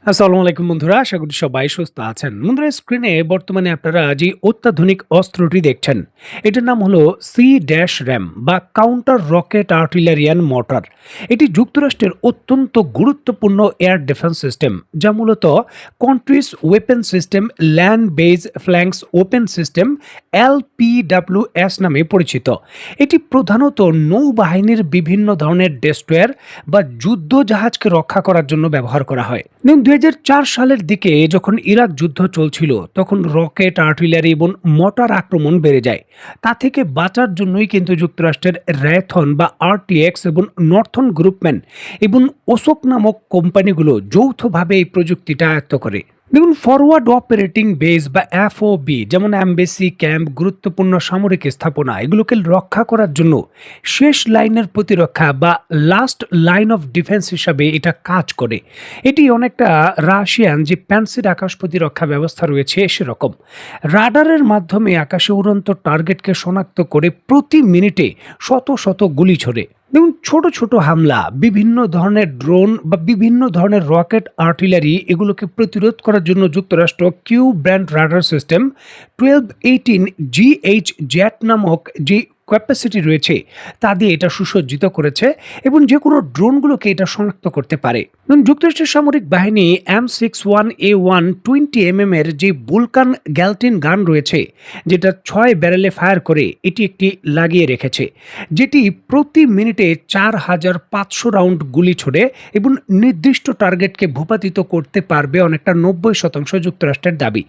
আসসালামু আলাইকুম বন্ধুরা, আশা করি সবাই সুস্থ আছেন। বন্ধুরা, স্ক্রিনে বর্তমানে আপনারা যে অত্যাধুনিক অস্ত্রটি দেখছেন, এটার নাম হলো সি ড্যাশ র্যাম বা কাউন্টার রকেট আর্টিলারিয়ান মর্টার। এটি যুক্তরাষ্ট্রের অত্যন্ত গুরুত্বপূর্ণ এয়ার ডিফেন্স সিস্টেম, যা মূলত কন্ট্রিজ weapon system land base phalanx weapon system LPWS নামে পরিচিত। এটি প্রধানত নৌবাহিনীর বিভিন্ন ধরনের ডেস্ট্রয়ার বা যুদ্ধ জাহাজকে রক্ষা করার জন্য ব্যবহার করা হয়। 2004 সালের দিকে যখন ইরাক যুদ্ধ চলছিল, তখন রকেট আর্টিলারি এবং মর্টার আক্রমণ বেড়ে যায়। তা থেকে বাঁচার জন্যই কিন্তু যুক্তরাষ্ট্রের র্যাথন বা RTX এবং নর্থন গ্রুপম্যান এবং ওসক নামক কোম্পানিগুলো যৌথভাবে এই প্রযুক্তিটা আয়ত্ত করে। দেখুন, ফরওয়ার্ড অপারেটিং বেস বা FOB, যেমন অ্যাম্বাসি ক্যাম্প, গুরুত্বপূর্ণ সামরিক স্থাপনা, এগুলোকে রক্ষা করার জন্য শেষ লাইনের প্রতিরক্ষা বা লাস্ট লাইন অফ ডিফেন্স হিসাবে এটা কাজ করে। এটি অনেকটা রাশিয়ান যে প্যান্সির আকাশ প্রতিরক্ষা ব্যবস্থা রয়েছে সেরকম। রাডারের মাধ্যমে আকাশে উড়ন্ত টার্গেটকে শনাক্ত করে প্রতি মিনিটে শত শত গুলি ছোড়ে। দেখুন, ছোট ছোট হামলা, বিভিন্ন ধরনের ড্রোন বা বিভিন্ন ধরনের রকেট আর্টিলারি, এগুলোকে প্রতিরোধ করার জন্য যুক্তরাষ্ট্র Q band radar system 1218 GH জ্যাট নামক যে ক্যাপাসিটি রয়েছে তা দিয়ে এটা সুসজ্জিত করেছে এবং যে কোনো ড্রোনগুলোকে এটা শনাক্ত করতে পারে। যুক্তরাষ্ট্রের সামরিক বাহিনী M61A1 20mm এর যে বুলকান গ্যালটিন গান রয়েছে, যেটা 6 ব্যারেলে ফায়ার করে, এটি একটি লাগিয়ে রেখেছে, যেটি প্রতি মিনিটে 4500 রাউন্ড গুলি ছোড়ে এবং নির্দিষ্ট টার্গেটকে ভূপাতিত করতে পারবে, অনেকটা 90% যুক্তরাষ্ট্রের দাবি।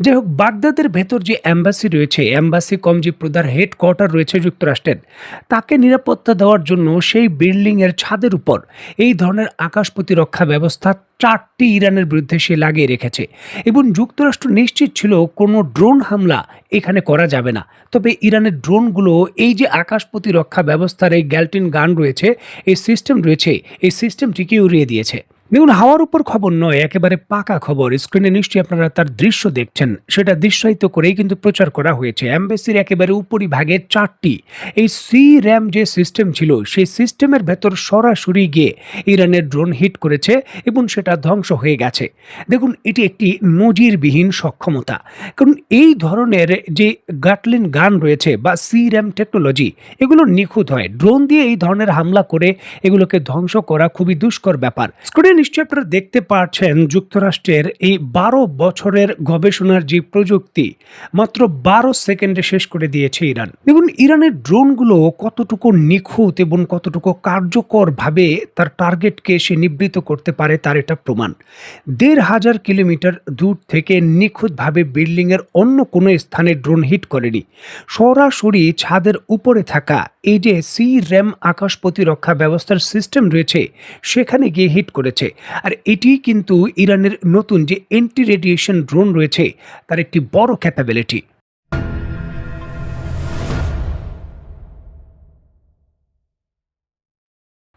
যাই হোক, বাগদাদের ভেতর যে অ্যাম্বাসি রয়েছে, অ্যাম্বাসি কম যে প্রধান হেডকোয়ার্টার রয়েছে যুক্তরাষ্ট্রের, তাকে নিরাপত্তা দেওয়ার জন্য সেই বিল্ডিং এর ছাদের উপর এই ধরনের আকাশ প্রতিরক্ষা ব্যবস্থা 4টি ইরানের বিরুদ্ধে সে লাগিয়ে রেখেছে এবং যুক্তরাষ্ট্র নিশ্চিত ছিল কোনো ড্রোন হামলা এখানে করা যাবে না। তবে ইরানের ড্রোনগুলো এই যে আকাশ প্রতিরক্ষা ব্যবস্থার এই গ্যালটিন গান রয়েছে, এই সিস্টেম রয়েছে, এই সিস্টেমটিকে উড়িয়ে দিয়েছে। দেখুন, হাওয়ার উপর খবর নয়, একেবারে পাকা খবর। স্ক্রিনে নিশ্চয়ই আপনারা তার দৃশ্য দেখছেন, সেটা দৃশ্যায়িত করেই কিন্তু প্রচার করা হয়েছে। অ্যাম্বাসির একেবারে উপরিভাগে 4টি এই সি র্যাম যে সিস্টেম ছিল, সেই সিস্টেমের ভেতর সরাসরি গিয়ে ইরানের ড্রোন হিট করেছে এবং সেটা ধ্বংস হয়ে গেছে। দেখুন, এটি একটি নজিরবিহীন সক্ষমতা, কারণ এই ধরনের যে গাটলিন গান রয়েছে বা সি র্যাম টেকনোলজি, এগুলো নিখুঁত হয়। ড্রোন দিয়ে এই ধরনের হামলা করে এগুলোকে ধ্বংস করা খুবই দুষ্কর ব্যাপার। স্ক্রিনে নিশ্চয়ই আপনারা দেখতে পাচ্ছেন যুক্তরাষ্ট্রের এই 12 বছরের গবেষণার যে প্রযুক্তি মাত্র 12 সেকেন্ডে শেষ করে দিয়েছে ইরান। দেখুন, ইরানের ড্রোনগুলো কতটুকু নিখুঁত এবং কতটুকু কার্যকরভাবে তার টার্গেটকে সে নিবৃত করতে পারে, তার এটা প্রমাণ। 1500 কিলোমিটার দূর থেকে নিখুঁতভাবে বিল্ডিংয়ের অন্য কোনো স্থানে ড্রোন হিট করেনি, সরাসরি ছাদের উপরে থাকা এই যে সি র্যাম আকাশ প্রতিরক্ষা ব্যবস্থার সিস্টেম রয়েছে সেখানে গিয়ে হিট করেছে। আর এটি কিন্তু ইরানের নতুন যে অ্যান্টি রেডিয়েশন ড্রোন রয়েছে তার একটি বড় ক্যাপাবিলিটি।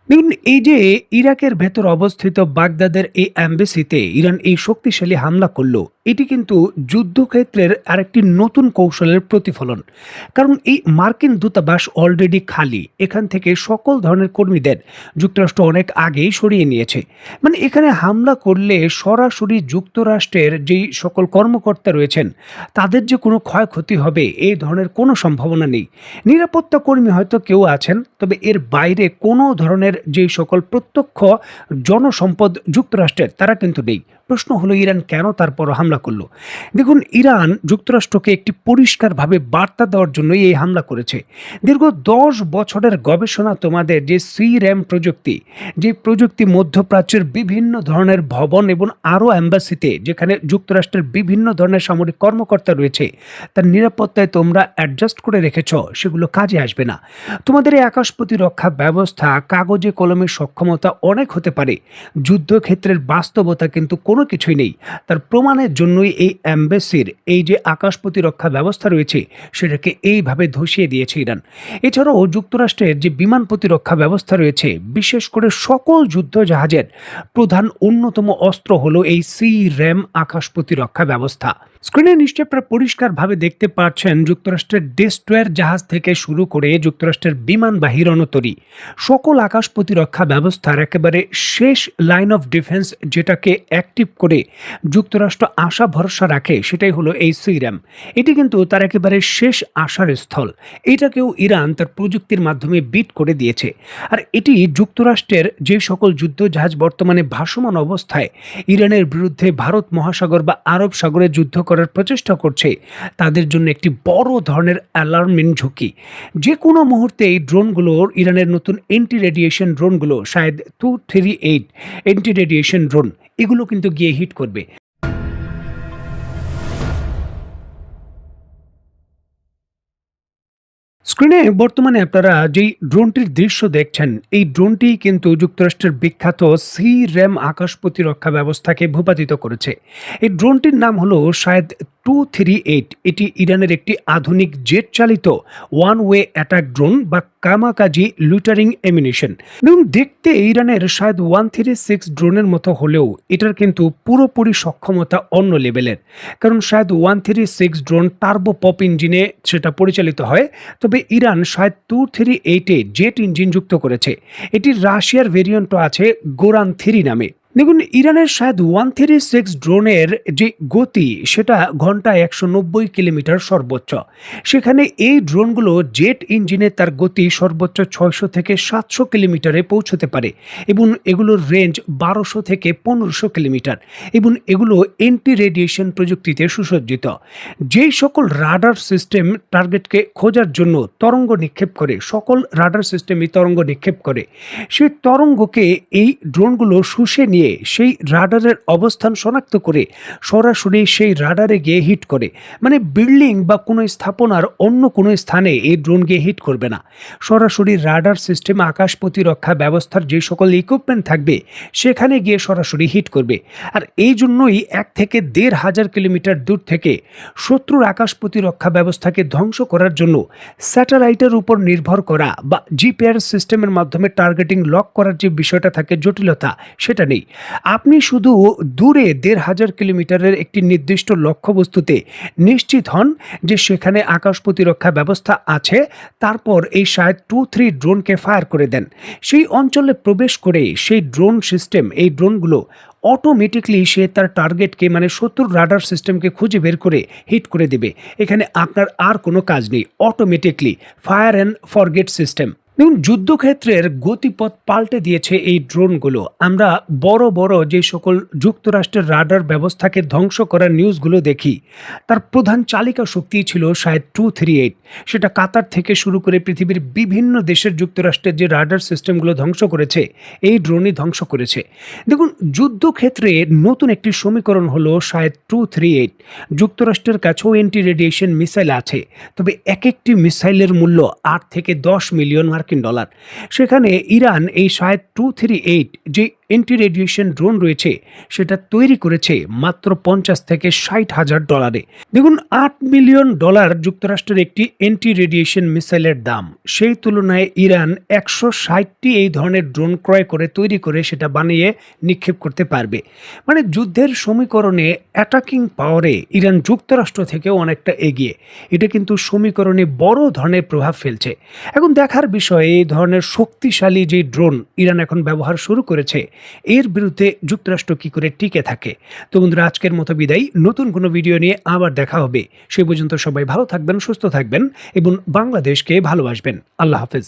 দেখুন, এই যে ইরাকের ভেতর অবস্থিত বাগদাদের এই অ্যাম্বাসিতে ইরান এই শক্তিশালী হামলা করলো, এটি কিন্তু যুদ্ধক্ষেত্রের আরেকটি নতুন কৌশলের প্রতিফলন। কারণ এই মার্কিন দূতাবাস অলরেডি খালি, এখান থেকে সকল ধরনের কর্মীদের যুক্তরাষ্ট্র অনেক আগেই সরিয়ে নিয়েছে। মানে এখানে হামলা করলে সরাসরি যুক্তরাষ্ট্রের যেই সকল কর্মকর্তা রয়েছেন তাদের যে কোনো ক্ষয়ক্ষতি হবে এই ধরনের কোনো সম্ভাবনা নেই। নিরাপত্তা কর্মী হয়তো কেউ আছেন, তবে এর বাইরে কোনো ধরনের যে সকল প্রত্যক্ষ জনসম্পদ যুক্তরাষ্ট্রের তারা কিন্তু নেই। প্রশ্ন হলো, ইরান কেন তারপর হামলা করলো? দেখুন, ইরান যুক্তরাষ্ট্রকে একটি পরিষ্কারভাবে বার্তা দেওয়ার জন্যই এই হামলা করেছে। দীর্ঘ 10 বছরের গবেষণা তোমাদের যে সি র্যাম প্রযুক্তি, যে প্রযুক্তি মধ্যপ্রাচ্যের বিভিন্ন ধরনের ভবন এবং আরও অ্যাম্বাসিতে যেখানে যুক্তরাষ্ট্রের বিভিন্ন ধরনের সামরিক কর্মকর্তা রয়েছে তার নিরাপত্তায় তোমরা অ্যাডজাস্ট করে রেখেছ, সেগুলো কাজে আসবে না। তোমাদের এই আকাশ প্রতিরক্ষা ব্যবস্থা কাগজে কলমের সক্ষমতা অনেক হতে পারে, যুদ্ধক্ষেত্রের বাস্তবতা কিন্তু কোনো কিছুই নেই। তার প্রমাণের জন্যই এই অ্যাম্বাসির এই যে আকাশ প্রতিরক্ষা ব্যবস্থা রয়েছে সেটাকে এইভাবে ধসিয়ে দিয়েছে ইরান। এছাড়াও যুক্তরাষ্ট্রের যে বিমান প্রতিরক্ষা ব্যবস্থা রয়েছে, বিশেষ করে সকল যুদ্ধ জাহাজের প্রধান অন্যতম অস্ত্র হলো এই সি র্যাম আকাশ প্রতিরক্ষা ব্যবস্থা। স্ক্রিনে নিশ্চয়ই আপনারা পরিষ্কারভাবে দেখতে পাচ্ছেন যুক্তরাষ্ট্রের ডেস্ট্রয়ার জাহাজ থেকে শুরু করে যুক্তরাষ্ট্রের বিমানবাহী রণতরী, সকল আকাশ প্রতিরক্ষা প্রতিরক্ষা ব্যবস্থার একেবারে শেষ লাইন অফ ডিফেন্স যেটাকে অ্যাক্টিভ করে যুক্তরাষ্ট্র আশা ভরসা রাখে সেটাই হলো এই সিরাম। এটি কিন্তু তার একেবারে শেষ আশার স্থল। এটাকেও ইরান তার প্রযুক্তির মাধ্যমে বিট করে দিয়েছে। আর এটি যুক্তরাষ্ট্রের যে সকল যুদ্ধজাহাজ বর্তমানে ভাসমান অবস্থায় ইরানের বিরুদ্ধে ভারত মহাসাগর বা আরব সাগরে যুদ্ধ করার প্রচেষ্টা করছে তাদের জন্য একটি বড় ধরনের অ্যালার্মিং ঝুঁকি। যে কোনো মুহূর্তে এই ড্রোনগুলোর ইরানের নতুন এন্টি রেডিয়েশন ড্রোনগুলো শায়দ 238 এন্টি রেডিয়েশন ড্রোন এগুলো কিন্তু গিয়ে হিট করবে। স্ক্রিনে বর্তমানে আপনারা যেই ড্রোনটির দৃশ্য দেখছেন এই ড্রোনটি কিন্তু যুক্তরাষ্ট্রের বিখ্যাত সি র্যাম আকাশ প্রতিরক্ষা ব্যবস্থাকে ভূপাতিত করেছে। এই ড্রোনটির নাম হলো শায়দ 238। এটি ইরানের একটি আধুনিক জেট চালিত ওয়ান ওয়ে অ্যাটাক ড্রোন বা কামাকাজি লুটারিং এমিনিশন। এবং দেখতে ইরানের শায়দ 136 ড্রোনের মতো হলেও এটার কিন্তু পুরোপুরি সক্ষমতা অন্য লেভেলের। কারণ শায়দ 136 ড্রোন টার্বো পপ ইঞ্জিনে সেটা পরিচালিত হয়, তবে ইরান শায়দ 238-এ জেট ইঞ্জিন যুক্ত করেছে। এটির রাশিয়ার ভেরিয়েন্টও আছে গোরান 3 নামে। দেখুন, ইরানের শায়দ 136 ড্রোনের যে গতি সেটা ঘন্টায় 190 কিলোমিটার সর্বোচ্চ। সেখানে এই ড্রোনগুলো জেট ইঞ্জিনে তার গতি সর্বোচ্চ 600 থেকে 700 কিলোমিটারে পৌঁছতে পারে এবং এগুলোর রেঞ্জ 1200 থেকে 1500 কিলোমিটার এবং এগুলো এন্টি রেডিয়েশন প্রযুক্তিতে সুসজ্জিত। যেই সকল রাডার সিস্টেম টার্গেটকে খোঁজার জন্য তরঙ্গ নিক্ষেপ করে, সকল রাডার সিস্টেমই তরঙ্গ নিক্ষেপ করে, সেই তরঙ্গকে এই ড্রোনগুলো শুষে নিয়ে সেই রাডারের অবস্থান শনাক্ত করে সরাসরি সেই রাডারে গিয়ে হিট করে। মানে বিল্ডিং বা কোনো স্থাপনার অন্য কোনো স্থানে এই ড্রোন গিয়ে হিট করবে না, সরাসরি রাডার সিস্টেম আকাশ প্রতিরক্ষা ব্যবস্থার যে সকল ইকুইপমেন্ট থাকবে সেখানে গিয়ে সরাসরি হিট করবে। আর এই জন্যই 1 থেকে 1,500 কিলোমিটার দূর থেকে শত্রুর আকাশ প্রতিরক্ষা ব্যবস্থাকে ধ্বংস করার জন্য স্যাটেলাইটের উপর নির্ভর করা বা জিপিআরএস সিস্টেমের মাধ্যমে টার্গেটিং লক করার যে বিষয়টা থাকে, জটিলতা সেটা নেই। আপনি শুধু দূরে 1,500 কিলোমিটারের একটি নির্দিষ্ট লক্ষ্যবস্তুতে নিশ্চিত হন যে সেখানে আকাশ প্রতিরক্ষা ব্যবস্থা আছে, তারপর এই শায়দ 2-3 ড্রোনকে ফায়ার করে দেন। সেই অঞ্চলে প্রবেশ করে সেই ড্রোন সিস্টেম, এই ড্রোনগুলো অটোমেটিকলি সে তার টার্গেটকে মানে শত্রুর রাডার সিস্টেমকে খুঁজে বের করে হিট করে দেবে। এখানে আপনার আর কোনো কাজ নেই, automatically fire and forget system. দেখুন, যুদ্ধক্ষেত্রের গতিপথ পাল্টে দিয়েছে এই ড্রোনগুলো। আমরা বড় বড় যে সকল যুক্তরাষ্ট্রের রাডার ব্যবস্থাকে ধ্বংস করার নিউজগুলো দেখি, তার প্রধান চালিকা শক্তি ছিল শায়দ 238। সেটা কাতার থেকে শুরু করে পৃথিবীর বিভিন্ন দেশের যুক্তরাষ্ট্রের যে রাডার সিস্টেমগুলো ধ্বংস করেছে এই ড্রোনই ধ্বংস করেছে। দেখুন, যুদ্ধক্ষেত্রে নতুন একটি সমীকরণ হলো শায়দ 238। যুক্তরাষ্ট্রের কাছেও এন্টি রেডিয়েশন মিসাইল আছে, তবে এক একটি মিসাইলের মূল্য 8 থেকে 10 মিলিয়ন মার্কিন ডলার। সেখানে ইরান এই শায়দ 238 যে এন্টি রেডিয়েশন ড্রোন রয়েছে সেটা তৈরি করেছে মাত্র 50 থেকে 60 হাজার ডলারে। দেখুন, 8 মিলিয়ন ডলার যুক্তরাষ্ট্রের একটি এন্টি রেডিয়েশন মিসাইলের দাম। সেই তুলনায় ইরান 160টি এই ধরনের ড্রোন ক্রয় করে তৈরি করে সেটা বানিয়ে নিক্ষেপ করতে পারবে। মানে যুদ্ধের সমীকরণে অ্যাটাকিং পাওয়ারে ইরান যুক্তরাষ্ট্র থেকেও অনেকটা এগিয়ে। এটা কিন্তু সমীকরণে বড় ধরনের প্রভাব ফেলছে। এখন দেখার বিষয়, এই ধরনের শক্তিশালী যে ড্রোন ইরান এখন ব্যবহার শুরু করেছে এর বিরুদ্ধে যুক্তরাষ্ট্র কি করে টিকে থাকে। তো বন্ধুরা, আজকের মতো বিদায়। নতুন কোনো ভিডিও নিয়ে আবার দেখা হবে। সে পর্যন্ত সবাই ভালো থাকবেন, সুস্থ থাকবেন এবং বাংলাদেশকে ভালোবাসবেন। আল্লাহ হাফেজ।